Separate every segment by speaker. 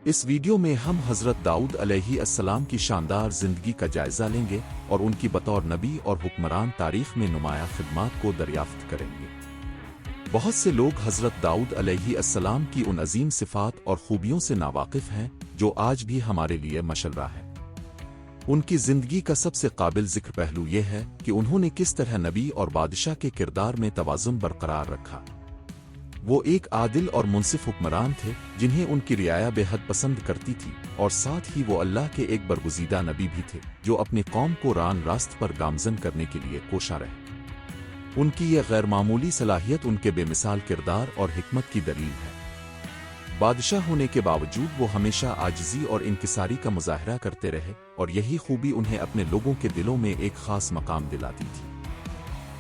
Speaker 1: اس video میں ہم حضرت داؤد علیہ السلام کی شاندار زندگی کا جائزہ لیں گے اور ان کی بطور نبی اور حکمران تاریخ میں نمایاں خدمات کو دریافت کریں گے۔ بہت سے لوگ حضرت داؤد علیہ السلام کی ان عظیم صفات اور خوبیوں سے ناواقف ہیں جو آج بھی ہمارے لیے مشرہ ہے۔ ان کی زندگی کا سب سے قابل ذکر پہلو یہ ہے کہ انہوں نے کس طرح نبی اور بادشاہ کے کردار میں توازن برقرار رکھا۔ وہ ایک عادل اور منصف حکمران تھے جنہیں ان کی رعایا بے حد پسند کرتی تھی، اور ساتھ ہی وہ اللہ کے ایک برگزیدہ نبی بھی تھے جو اپنی قوم کو راست پر گامزن کرنے کے لیے کوشاں رہے۔ ان کی یہ غیر معمولی صلاحیت ان کے بے مثال کردار اور حکمت کی دلیل ہے۔ بادشاہ ہونے کے باوجود وہ ہمیشہ عاجزی اور انکساری کا مظاہرہ کرتے رہے، اور یہی خوبی انہیں اپنے لوگوں کے دلوں میں ایک خاص مقام دلاتی تھی۔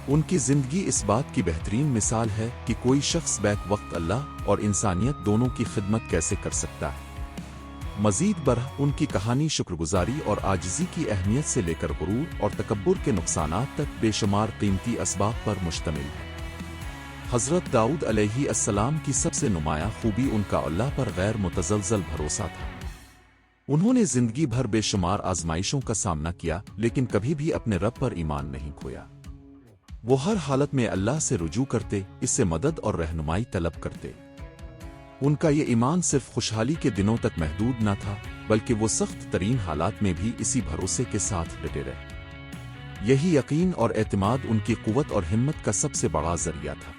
Speaker 1: ان کی زندگی اس بات کی بہترین مثال ہے کہ کوئی شخص بیک وقت اللہ اور انسانیت دونوں کی خدمت کیسے کر سکتا ہے۔ مزید برآں ان کی کہانی شکرگزاری اور عاجزی کی اہمیت سے لے کر غرور اور تکبر کے نقصانات تک بے شمار قیمتی اسباب پر مشتمل ہے۔ حضرت داؤد علیہ السلام کی سب سے نمایاں خوبی ان کا اللہ پر غیر متزلزل بھروسہ تھا۔ انہوں نے زندگی بھر بے شمار آزمائشوں کا سامنا کیا لیکن کبھی بھی اپنے رب پر ایمان نہیں کھویا۔ وہ ہر حالت میں اللہ سے رجوع کرتے، اس سے مدد اور رہنمائی طلب کرتے۔ ان کا یہ ایمان صرف خوشحالی کے دنوں تک محدود نہ تھا بلکہ وہ سخت ترین حالات میں بھی اسی بھروسے کے ساتھ ڈٹے رہے۔ یہی یقین اور اعتماد ان کی قوت اور ہمت کا سب سے بڑا ذریعہ تھا۔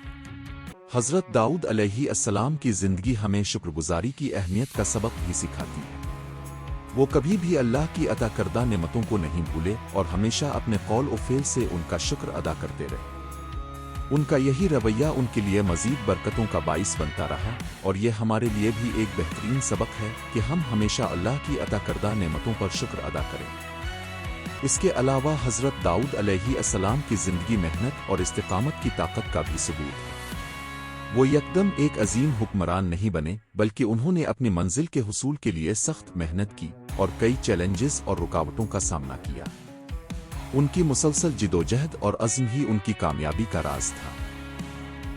Speaker 1: حضرت داؤد علیہ السلام کی زندگی ہمیں شکرگزاری کی اہمیت کا سبق بھی سکھاتی ہے۔ وہ کبھی بھی اللہ کی عطا کردہ نعمتوں کو نہیں بھولے اور ہمیشہ اپنے قول و فعل سے ان کا شکر ادا کرتے رہے۔ ان کا یہی رویہ ان کے لیے مزید برکتوں کا باعث بنتا رہا، اور یہ ہمارے لیے بھی ایک بہترین سبق ہے کہ ہم ہمیشہ اللہ کی عطا کردہ نعمتوں پر شکر ادا کریں۔ اس کے علاوہ حضرت داؤد علیہ السلام کی زندگی محنت اور استقامت کی طاقت کا بھی ثبوت ہے۔ وہ یکدم ایک عظیم حکمران نہیں بنے بلکہ انہوں نے اپنی منزل کے حصول کے لیے سخت محنت کی اور کئی چیلنجز اور رکاوٹوں کا سامنا کیا۔ ان کی مسلسل جدوجہد اور عزم ہی ان کی کامیابی کا راز تھا۔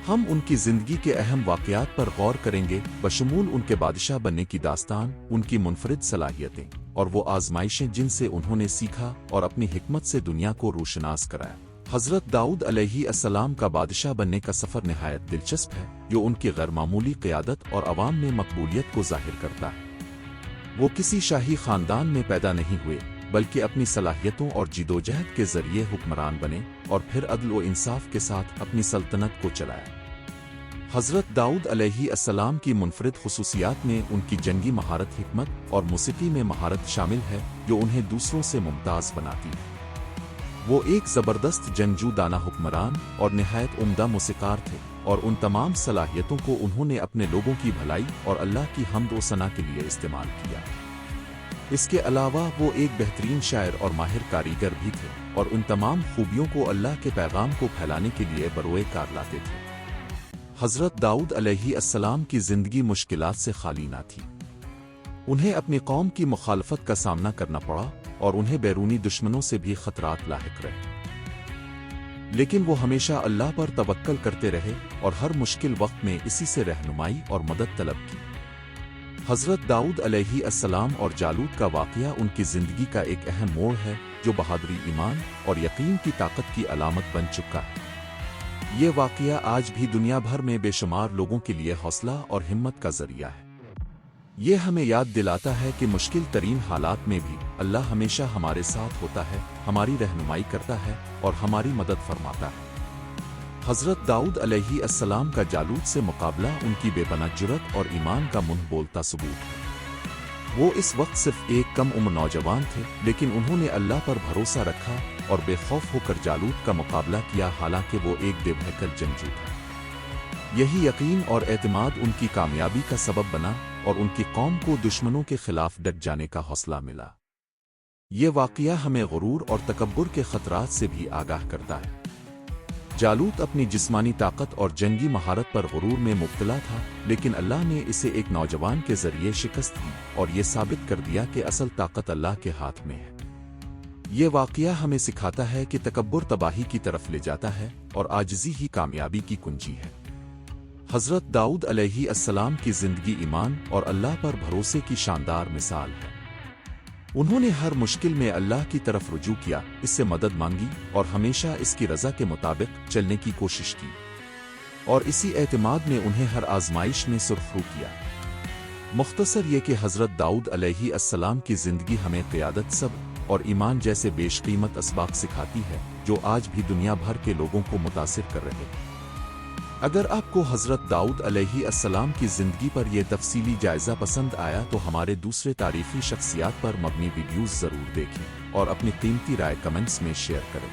Speaker 1: ہم ان کی زندگی کے اہم واقعات پر غور کریں گے، بشمول ان کے بادشاہ بننے کی داستان، ان کی منفرد صلاحیتیں اور وہ آزمائشیں جن سے انہوں نے سیکھا اور اپنی حکمت سے دنیا کو روشناس کرایا۔ حضرت داؤد علیہ السلام کا بادشاہ بننے کا سفر نہایت دلچسپ ہے، جو ان کی غیر معمولی قیادت اور عوام میں مقبولیت کو ظاہر کرتا ہے۔ وہ کسی شاہی خاندان میں پیدا نہیں ہوئے بلکہ اپنی صلاحیتوں اور جدوجہد کے ذریعے حکمران بنے اور پھر عدل و انصاف کے ساتھ اپنی سلطنت کو چلایا۔ حضرت داؤد علیہ السلام کی منفرد خصوصیات میں ان کی جنگی مہارت، حکمت اور موسیقی میں مہارت شامل ہے جو انہیں دوسروں سے ممتاز بناتی ہے۔ وہ ایک زبردست جنگجو، دانا حکمران اور نہایت عمدہ موسیقار تھے، اور ان تمام صلاحیتوں کو انہوں نے اپنے لوگوں کی بھلائی اور اللہ کی حمد و ثنا کے لیے استعمال کیا۔ اس کے علاوہ وہ ایک بہترین شاعر اور ماہر کاریگر بھی تھے، اور ان تمام خوبیوں کو اللہ کے پیغام کو پھیلانے کے لیے بروئے کار لاتے تھے۔ حضرت داؤد علیہ السلام کی زندگی مشکلات سے خالی نہ تھی۔ انہیں اپنی قوم کی مخالفت کا سامنا کرنا پڑا اور انہیں بیرونی دشمنوں سے بھی خطرات لاحق رہے، لیکن وہ ہمیشہ اللہ پر توکل کرتے رہے اور ہر مشکل وقت میں اسی سے رہنمائی اور مدد طلب کی۔ حضرت داؤد علیہ السلام اور جالوت کا واقعہ ان کی زندگی کا ایک اہم موڑ ہے جو بہادری، ایمان اور یقین کی طاقت کی علامت بن چکا ہے۔ یہ واقعہ آج بھی دنیا بھر میں بے شمار لوگوں کے لیے حوصلہ اور ہمت کا ذریعہ ہے۔ یہ ہمیں یاد دلاتا ہے کہ مشکل ترین حالات میں بھی اللہ ہمیشہ ہمارے ساتھ ہوتا ہے، ہماری رہنمائی کرتا ہے اور ہماری مدد فرماتا ہے۔ حضرت داؤد علیہ السلام کا جالوت سے مقابلہ ان کی بے پناہ جرأت اور ایمان کا منہ بولتا ثبوت ہے۔ وہ اس وقت صرف ایک کم عمر نوجوان تھے، لیکن انہوں نے اللہ پر بھروسہ رکھا اور بے خوف ہو کر جالوت کا مقابلہ کیا، حالانکہ وہ ایک بے بھیکل جنگجو تھا۔ یہی یقین اور اعتماد ان کی کامیابی کا سبب بنا اور ان کی قوم کو دشمنوں کے خلاف ڈٹ جانے کا حوصلہ ملا۔ یہ واقعہ ہمیں غرور اور تکبر کے خطرات سے بھی آگاہ کرتا ہے۔ جالوت اپنی جسمانی طاقت اور جنگی مہارت پر غرور میں مبتلا تھا، لیکن اللہ نے اسے ایک نوجوان کے ذریعے شکست دی اور یہ ثابت کر دیا کہ اصل طاقت اللہ کے ہاتھ میں ہے۔ یہ واقعہ ہمیں سکھاتا ہے کہ تکبر تباہی کی طرف لے جاتا ہے اور عاجزی ہی کامیابی کی کنجی ہے۔ حضرت داؤد علیہ السلام کی زندگی ایمان اور اللہ پر بھروسے کی شاندار مثال ہے۔ انہوں نے ہر مشکل میں اللہ کی طرف رجوع کیا، اس سے مدد مانگی اور ہمیشہ اس کی رضا کے مطابق چلنے کی کوشش کی، اور اسی اعتماد نے انہیں ہر آزمائش میں سرخرو کیا۔ مختصر یہ کہ حضرت داؤد علیہ السلام کی زندگی ہمیں قیادت، صبر اور ایمان جیسے بیش قیمت اسباق سکھاتی ہے، جو آج بھی دنیا بھر کے لوگوں کو متاثر کر رہے ہیں۔ اگر آپ کو حضرت داؤد علیہ السلام کی زندگی پر یہ تفصیلی جائزہ پسند آیا تو ہمارے دوسرے تاریخی شخصیات پر مبنی ویڈیوز ضرور دیکھیں اور اپنی قیمتی رائے کمنٹس میں شیئر کریں۔